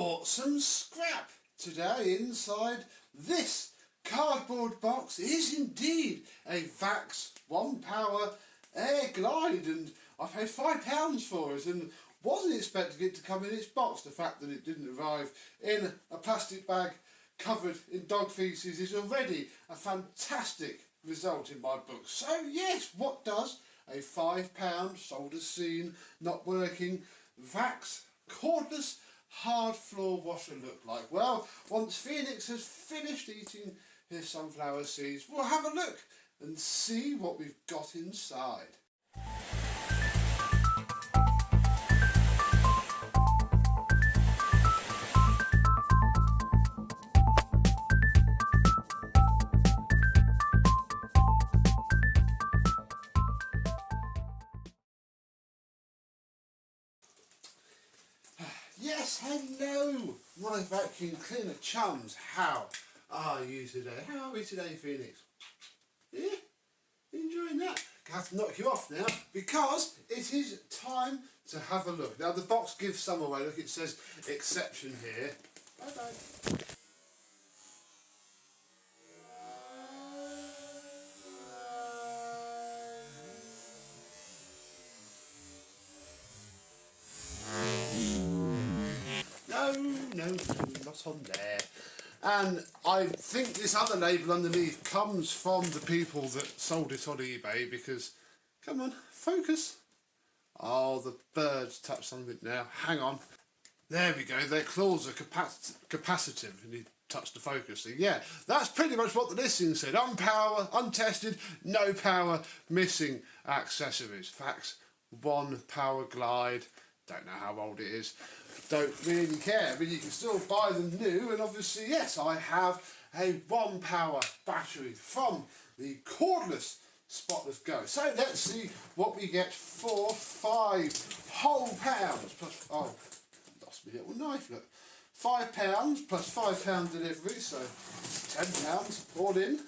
bought some scrap today inside this cardboard box. It is indeed a Vax OnePWR Glide, and I paid £5 for it and wasn't expecting it to come in its box. The fact that it didn't arrive in a plastic bag covered in dog faeces is already a fantastic result in my book. So yes, what does a £5 sold as seen, not working Vax cordless hard floor washer look like? Well, once Phoenix has finished eating his sunflower seeds, we'll have a look and see what we've got inside. Yes, hello, my vacuum cleaner chums. How are you today? How are we today, Phoenix? Yeah? Enjoying that? I have to knock you off now because it is time to have a look. Now the box gives some away. Look, it says exception here. Bye bye. No, not on there. And I think this other label underneath comes from the people that sold it on eBay because, come on, focus. Oh, the birds touched some of it now. Hang on. There we go. Their claws are capacitive, and he touched the focus. So yeah, that's pretty much what the listing said. Unpower, untested, no power, missing accessories. Vax OnePWR Glide. Don't know how old it is. Don't really care. I mean, you can still buy them new, and obviously, yes, I have a OnePWR battery from the Cordless Spotless Go. So let's see what we get for £5 whole pounds plus, oh, lost my little knife, look. £5 plus £5 delivery, so £10 all in.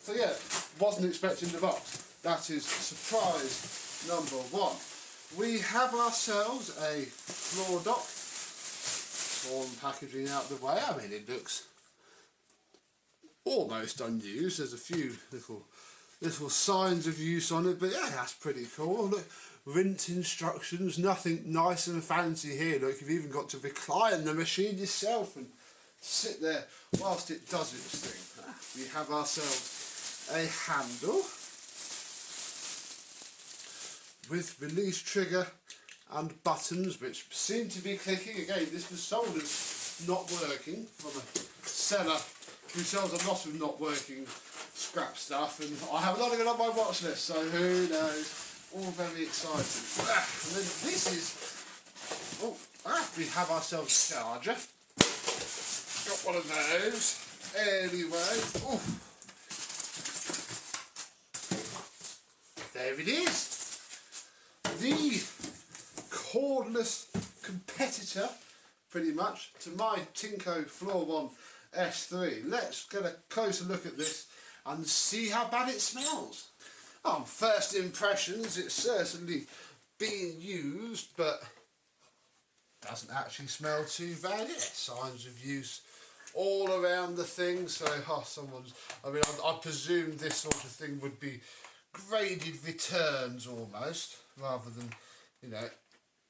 So yeah, wasn't expecting the box. That is surprise number one. We have ourselves a floor dock. Torn packaging out the way. I mean, it looks almost unused. There's a few little signs of use on it, but yeah, that's pretty cool. Look, rinse instructions, nothing nice and fancy here. Look, you've even got to recline the machine yourself and sit there whilst it does its thing. We have ourselves a handle with release trigger and buttons which seem to be clicking. Again, this was sold as not working from a seller who sells a lot of not working scrap stuff, and I have a lot of it on my watch list, so who knows. All very exciting. And then this is, we have ourselves a charger. Got one of those. Anyway, there it is. The cordless competitor, pretty much, to my Tinko Floor One S3. Let's get a closer look at this and see how bad it smells. On first impressions, it's certainly being used, but doesn't actually smell too bad. Yeah, signs of use all around the thing. So, I presume this sort of thing would be graded returns almost, rather than,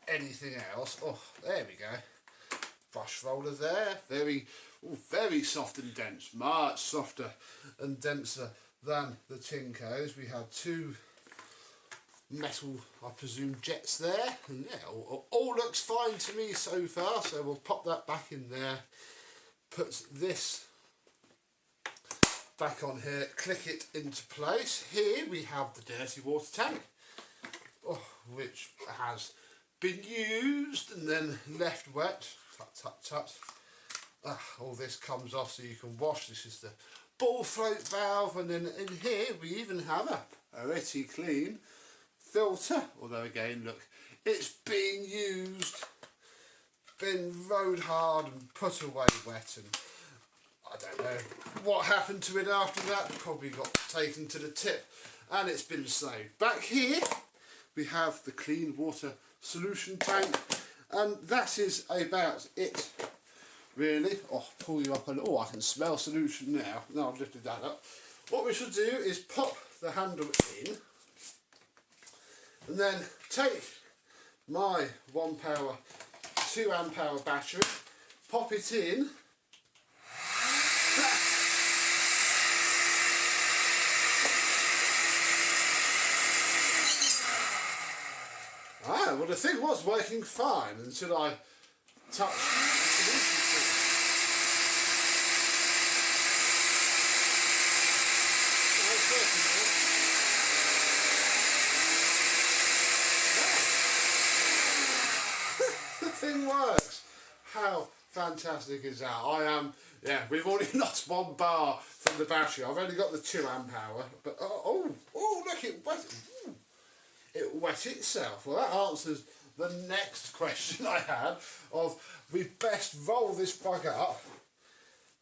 anything else. Oh, there we go. Brush roller there, very soft and dense, much softer and denser than the Tinkos. We have two metal, I presume, jets there, and yeah, all looks fine to me so far. So we'll pop that back in there, put this back on here, click it into place. Here we have the dirty water tank, which has been used and then left wet. Tut. All this comes off so you can wash. This is the ball float valve, and then in here we even have a pretty clean filter, although again, look, it's been used, been rode hard and put away wet, and I don't know what happened to it after that. Probably got taken to the tip and it's been saved. Back here we have the clean water solution tank, and that is about it really. Oh, pull you up a little. Oh, I can smell solution now. No, I've lifted that up. What we should do is pop the handle in and then take my 1PWR 2 amp hour battery, pop it in. Ah, well, the thing was working fine until I touched the solution thing. Oh, it's working now. The thing works. How fantastic is that? Yeah, we've already lost 1 bar from the battery. I've only got the 2 amp hour, but oh, look, it wet. Ooh. It wet itself. Well, that answers the next question I had of we best roll this bug up,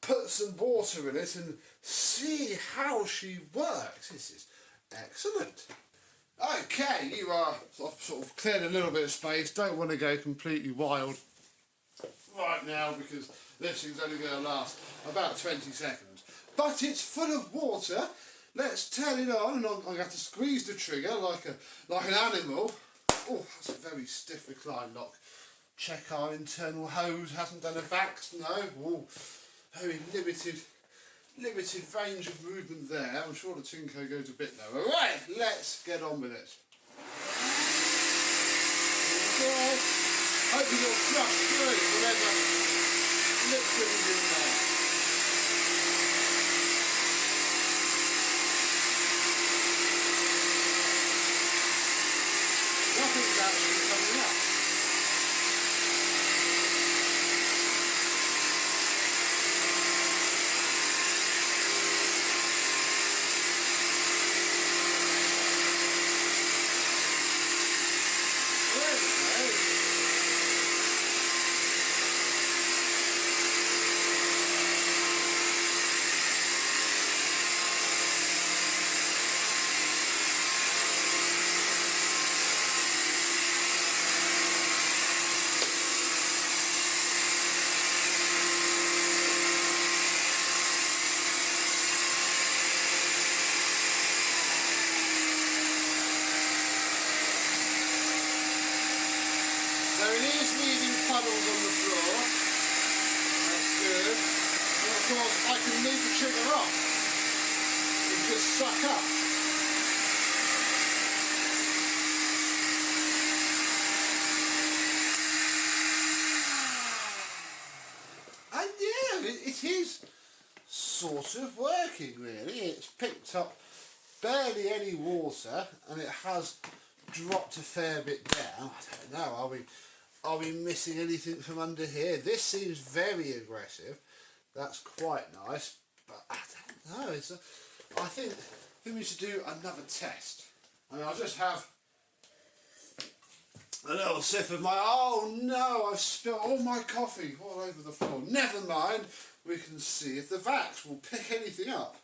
put some water in it and see how she works. This is excellent. Okay, you are sort of cleared a little bit of space. Don't want to go completely wild right now because this thing's only going to last about 20 seconds. But it's full of water. Let's turn it on, and I'm going to have to squeeze the trigger like an animal. Oh, that's a very stiff recline lock. Check our internal hose. Hasn't done a Vax, no. Oh, very limited range of movement there. I'm sure the Tinko goes a bit lower. Right, let's get on with it. Okay. Hope you'll flush through whatever liquid is in there. Nothing's actually coming up. So it is leaving puddles on the floor. That's good. And of course I can leave the trigger off and just suck up. And yeah, it is sort of working really. It's picked up barely any water and it has dropped a fair bit down. I don't know, are we missing anything from under here? This seems very aggressive. That's quite nice, but I don't know. I think we should do another test. I mean, I'll just have a little sip of my... Oh no, I've spilled all my coffee all over the floor. Never mind, we can see if the Vax will pick anything up.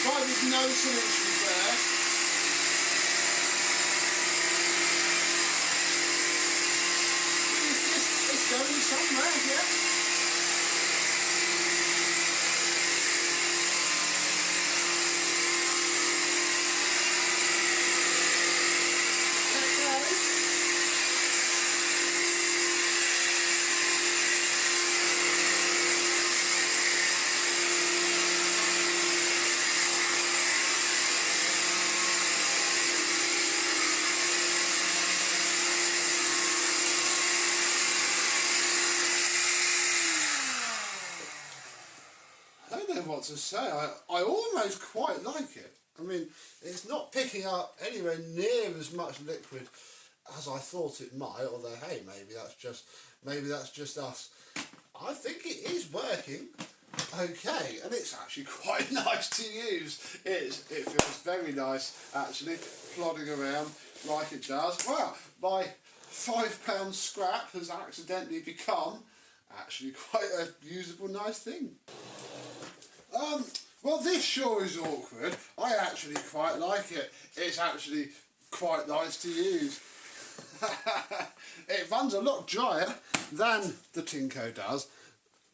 Try with no solution first. It's going somewhere, yeah. What to say. I almost quite like it. I mean, it's not picking up anywhere near as much liquid as I thought it might, although hey, maybe that's just us. I think it is working okay, and it's actually quite nice to use. It feels very nice actually, plodding around like it does. Wow, my £5 scrap has accidentally become actually quite a usable nice thing. Well, this sure is awkward. I actually quite like it. It's actually quite nice to use. It runs a lot drier than the Tinko does.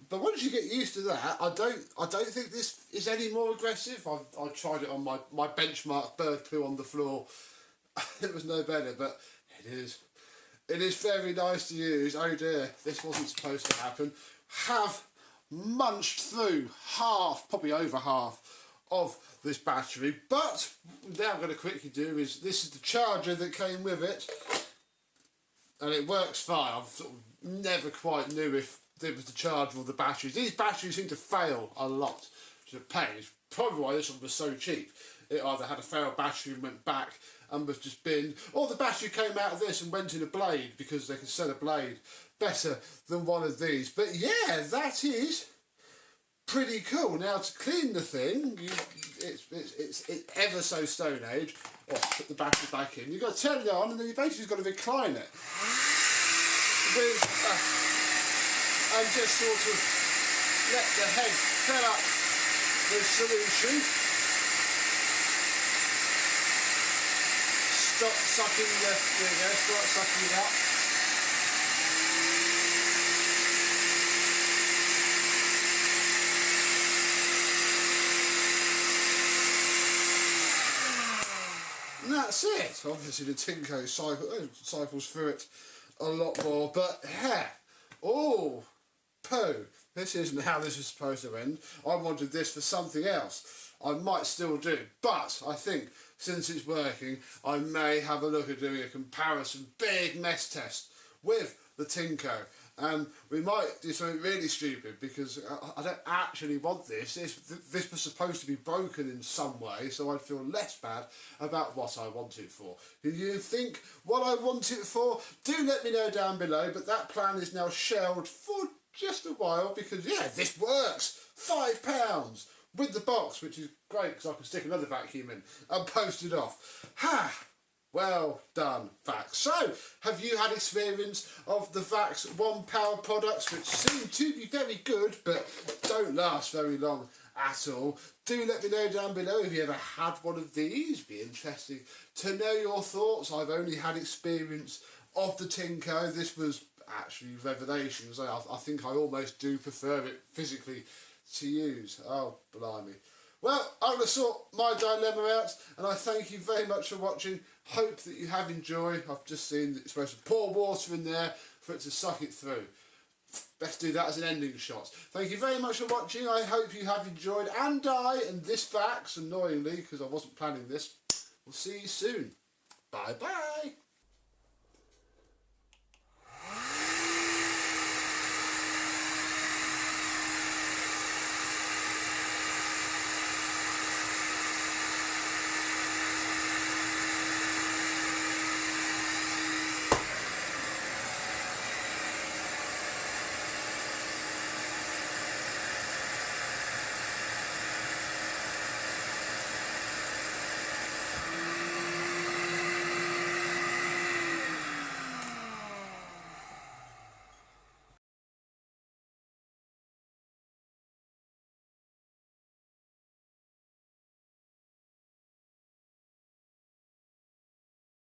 But once you get used to that, I don't think this is any more aggressive. I tried it on my benchmark bird poo on the floor. It was no better, but it is. It is very nice to use. Oh dear, this wasn't supposed to happen. Have munched through half, probably over half, of this battery. But now I'm going to quickly do is, this is the charger that came with it. And it works fine. I've sort of never quite knew if it was the charger or the batteries. These batteries seem to fail a lot, which is a pain. It's probably why this one was so cheap. It either had a failed battery and went back and was just binned, or the battery came out of this and went in a blade, because they can sell a blade better than one of these. But yeah, that is pretty cool. Now to clean the thing, it's ever so Stone Age. Or put the battery back in. You've got to turn it on, and then you basically got to recline it with, and just sort of let the head fill up with solution. Stop sucking there you go, start sucking it up. And that's it. Obviously the Tinko cycles through it a lot more, but yeah. Oh, poo. This isn't how this is supposed to end. I wanted this for something else. I might still do, but I think since it's working, I may have a look at doing a comparison, big mess test with the Tinko. And we might do something really stupid, because I don't actually want this. This was supposed to be broken in some way, so I'd feel less bad about what I want it for. Can you think what I want it for? Do let me know down below, but that plan is now shelved for just a while, because yeah, this works. £5 with the box, which is great because I can stick another vacuum in and post it off. Ha! Well done, Vax. So, have you had experience of the Vax OnePWR products, which seem to be very good, but don't last very long at all? Do let me know down below if you ever had one of these. Be interesting to know your thoughts. I've only had experience of the Tinko. This was actually revelations. I think I almost do prefer it physically to use. Oh, blimey. Well, I'm going to sort my dilemma out, and I thank you very much for watching. Hope that you have enjoyed. I've just seen that you're supposed to pour water in there for it to suck it through. Best do that as an ending shot. Thank you very much for watching. I hope you have enjoyed, and this Vax, annoyingly, because I wasn't planning this. We'll see you soon. Bye-bye.